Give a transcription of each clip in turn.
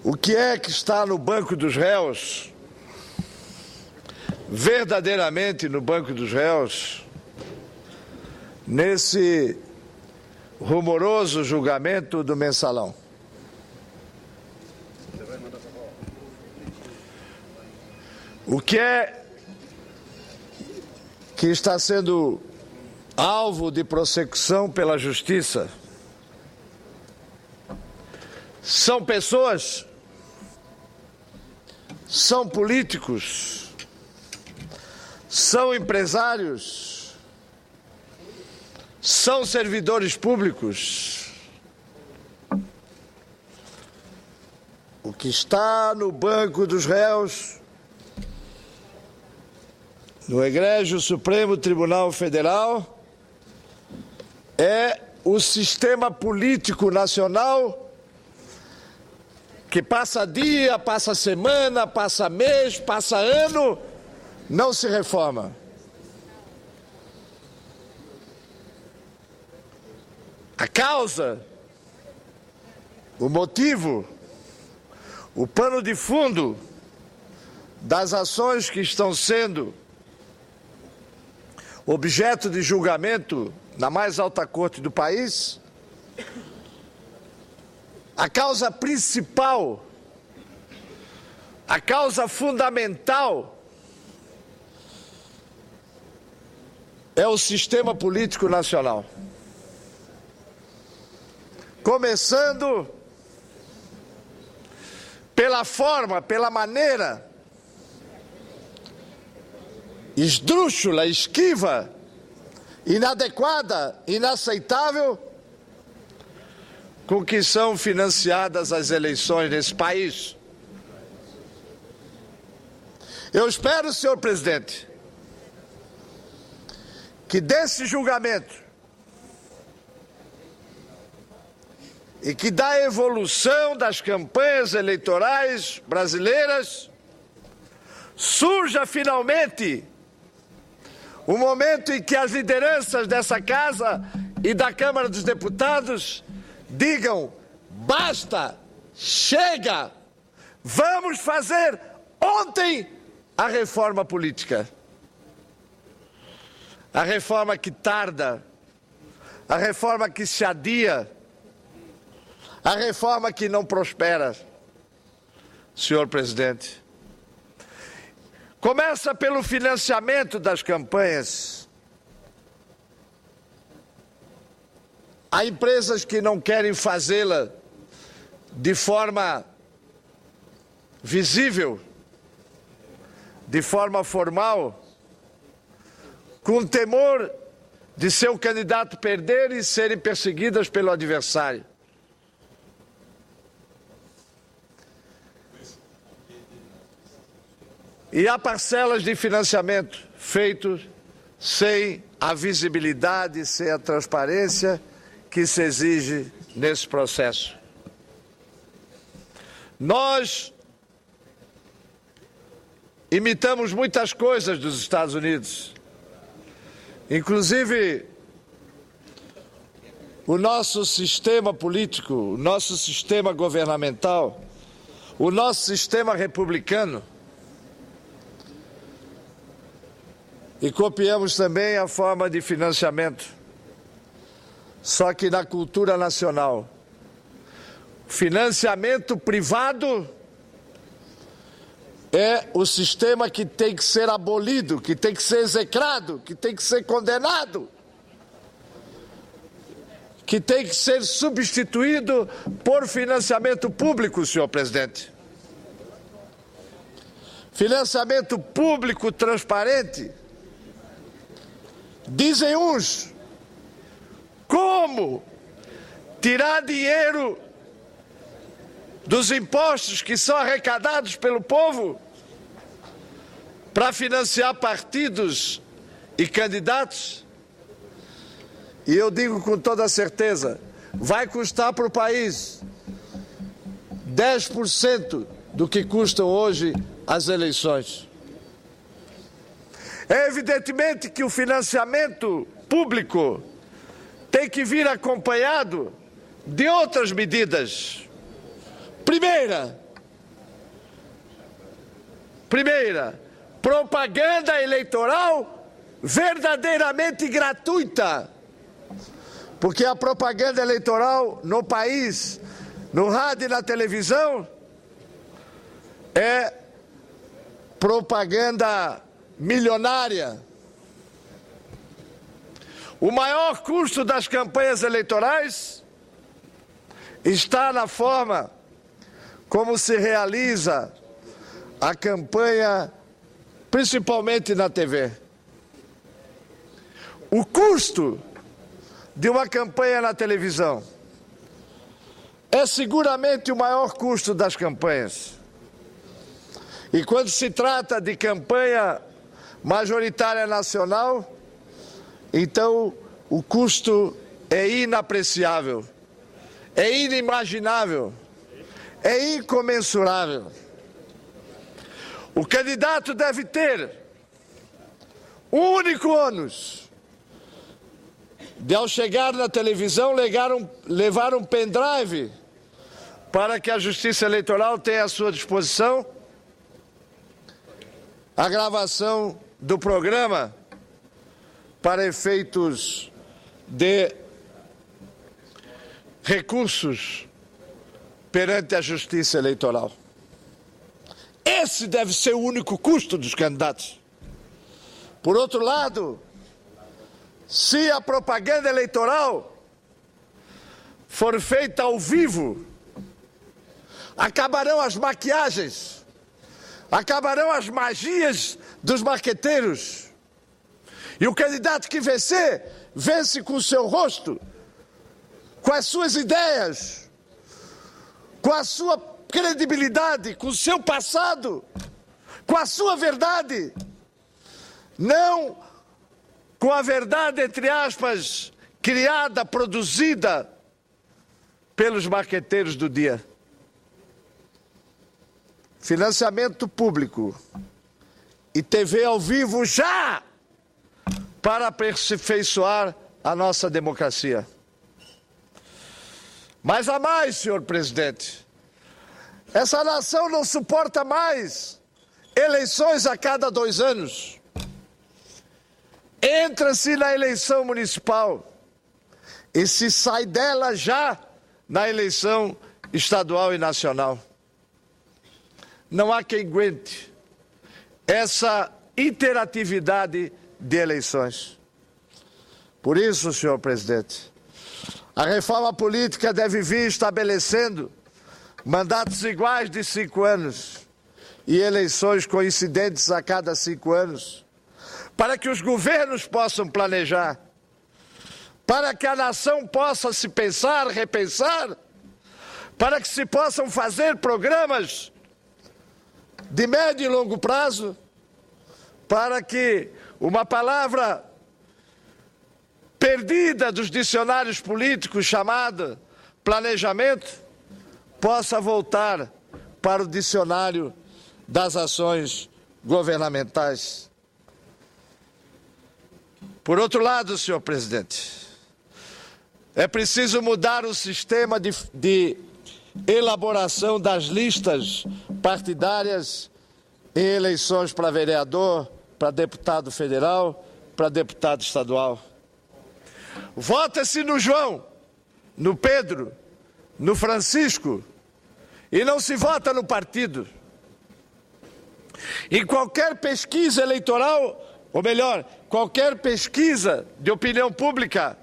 O que é que está no banco dos réus, verdadeiramente no banco dos réus, nesse rumoroso julgamento do Mensalão? O que é que está sendo alvo de prossecução pela Justiça? São pessoas? São políticos? São empresários? São servidores públicos? O que está no banco dos réus, no Egrégio Supremo Tribunal Federal, é o sistema político nacional que passa dia, passa semana, passa mês, passa ano, não se reforma. A causa, o motivo, o pano de fundo das ações que estão sendo objeto de julgamento na mais alta corte do país, a causa principal, a causa fundamental é o sistema político nacional. Começando pela forma, pela maneira esdrúxula, esquiva, inadequada, inaceitável com que são financiadas as eleições nesse país. Eu espero, senhor presidente, que desse julgamento e que da evolução das campanhas eleitorais brasileiras surja finalmente o momento em que as lideranças dessa casa e da Câmara dos Deputados digam: basta, chega, vamos fazer ontem a reforma política. A reforma que tarda, a reforma que se adia, a reforma que não prospera, senhor presidente. Começa pelo financiamento das campanhas. Há empresas que não querem fazê-la de forma visível, de forma formal, com temor de seu candidato perder e serem perseguidas pelo adversário. E há parcelas de financiamento feitos sem a visibilidade, sem a transparência que se exige nesse processo. Nós imitamos muitas coisas dos Estados Unidos, inclusive o nosso sistema político, o nosso sistema governamental, o nosso sistema republicano. E copiamos também a forma de financiamento, só que na cultura nacional. Financiamento privado é o sistema que tem que ser abolido, que tem que ser execrado, que tem que ser condenado, que tem que ser substituído por financiamento público, senhor presidente. Financiamento público transparente. Dizem uns: como tirar dinheiro dos impostos que são arrecadados pelo povo para financiar partidos e candidatos? E eu digo com toda certeza, vai custar para o país 10% do que custam hoje as eleições. É evidentemente que o financiamento público tem que vir acompanhado de outras medidas. Primeira, Primeira, propaganda eleitoral verdadeiramente gratuita. Porque a propaganda eleitoral no país, no rádio e na televisão, é propaganda milionária. O maior custo das campanhas eleitorais está na forma como se realiza a campanha, principalmente na TV. O custo de uma campanha na televisão é seguramente o maior custo das campanhas. E quando se trata de campanha majoritária nacional, então o custo é inapreciável, é inimaginável, é incomensurável. O candidato deve ter um único ônus de, ao chegar na televisão, levar um pendrive para que a Justiça Eleitoral tenha à sua disposição a gravação do programa para efeitos de recursos perante a Justiça Eleitoral. Esse deve ser o único custo dos candidatos. Por outro lado, se a propaganda eleitoral for feita ao vivo, acabarão as maquiagens, acabarão as magias dos marqueteiros. E o candidato que vencer, vence com o seu rosto, com as suas ideias, com a sua credibilidade, com o seu passado, com a sua verdade. Não com a verdade, entre aspas, criada, produzida pelos marqueteiros do dia. Financiamento público e TV ao vivo já para aperfeiçoar a nossa democracia. Mas há mais, senhor presidente. Essa nação não suporta mais eleições a cada 2 anos. Entra-se na eleição municipal e se sai dela já na eleição estadual e nacional. Não há quem aguente essa interatividade de eleições. Por isso, senhor presidente, a reforma política deve vir estabelecendo mandatos iguais de 5 anos e eleições coincidentes a cada 5 anos, para que os governos possam planejar, para que a nação possa se pensar, repensar, para que se possam fazer programas de médio e longo prazo, para que uma palavra perdida dos dicionários políticos chamada planejamento possa voltar para o dicionário das ações governamentais. Por outro lado, senhor presidente, é preciso mudar o sistema de elaboração das listas partidárias em eleições para vereador, para deputado federal, para deputado estadual. Vota-se no João, no Pedro, no Francisco e não se vota no partido. Em qualquer pesquisa eleitoral, ou melhor, qualquer pesquisa de opinião pública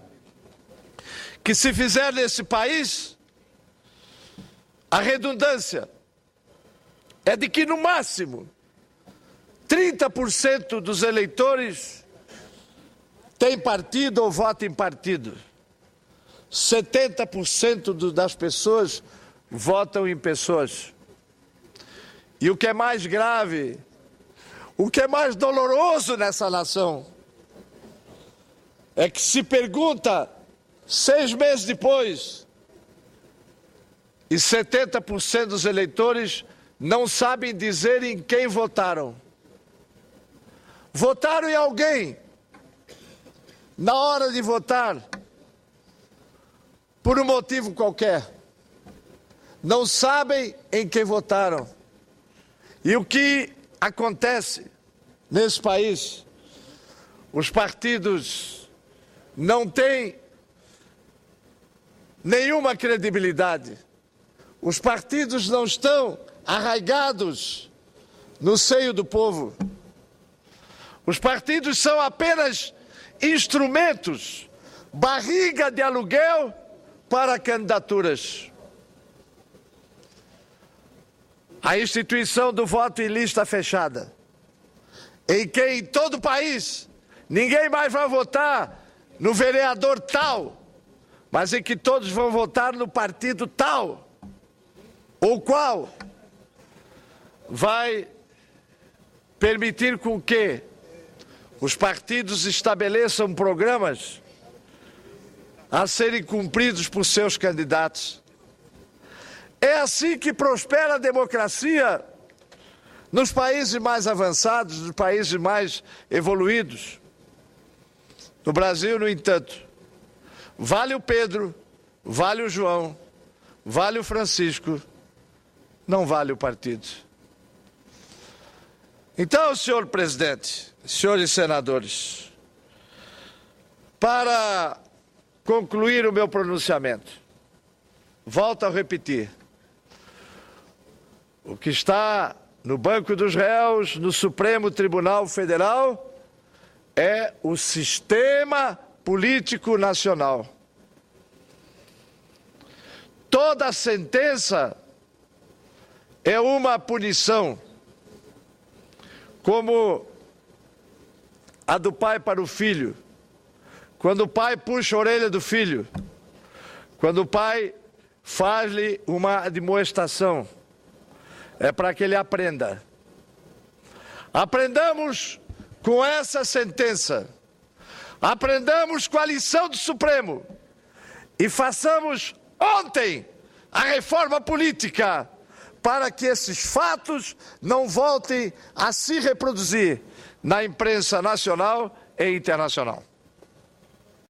que se fizer nesse país, a redundância é de que, no máximo, 30% dos eleitores tem partido ou vota em partido. 70% das pessoas votam em pessoas. E o que é mais grave, o que é mais doloroso nessa nação, é que se pergunta 6 meses depois, e 70% dos eleitores não sabem dizer em quem votaram. Votaram em alguém, na hora de votar, por um motivo qualquer. Não sabem em quem votaram. E o que acontece nesse país. Os partidos não têm nenhuma credibilidade. Os partidos não estão arraigados no seio do povo. Os partidos são apenas instrumentos, barriga de aluguel para candidaturas. A instituição do voto em lista fechada, em que em todo o país ninguém mais vai votar no vereador tal, mas em que todos vão votar no partido tal, ou qual, vai permitir com que os partidos estabeleçam programas a serem cumpridos por seus candidatos. É assim que prospera a democracia nos países mais avançados, nos países mais evoluídos. No Brasil, no entanto, vale o Pedro, vale o João, vale o Francisco, não vale o partido. Então, senhor presidente, senhores senadores, para concluir o meu pronunciamento, volto a repetir: o que está no banco dos réus, no Supremo Tribunal Federal, é o sistema político nacional. Toda sentença é uma punição, como a do pai para o filho. Quando o pai puxa a orelha do filho, quando o pai faz-lhe uma admoestação, é para que ele aprenda. Aprendamos com essa sentença, aprendamos com a lição do Supremo e façamos ontem a reforma política para que esses fatos não voltem a se reproduzir na imprensa nacional e internacional.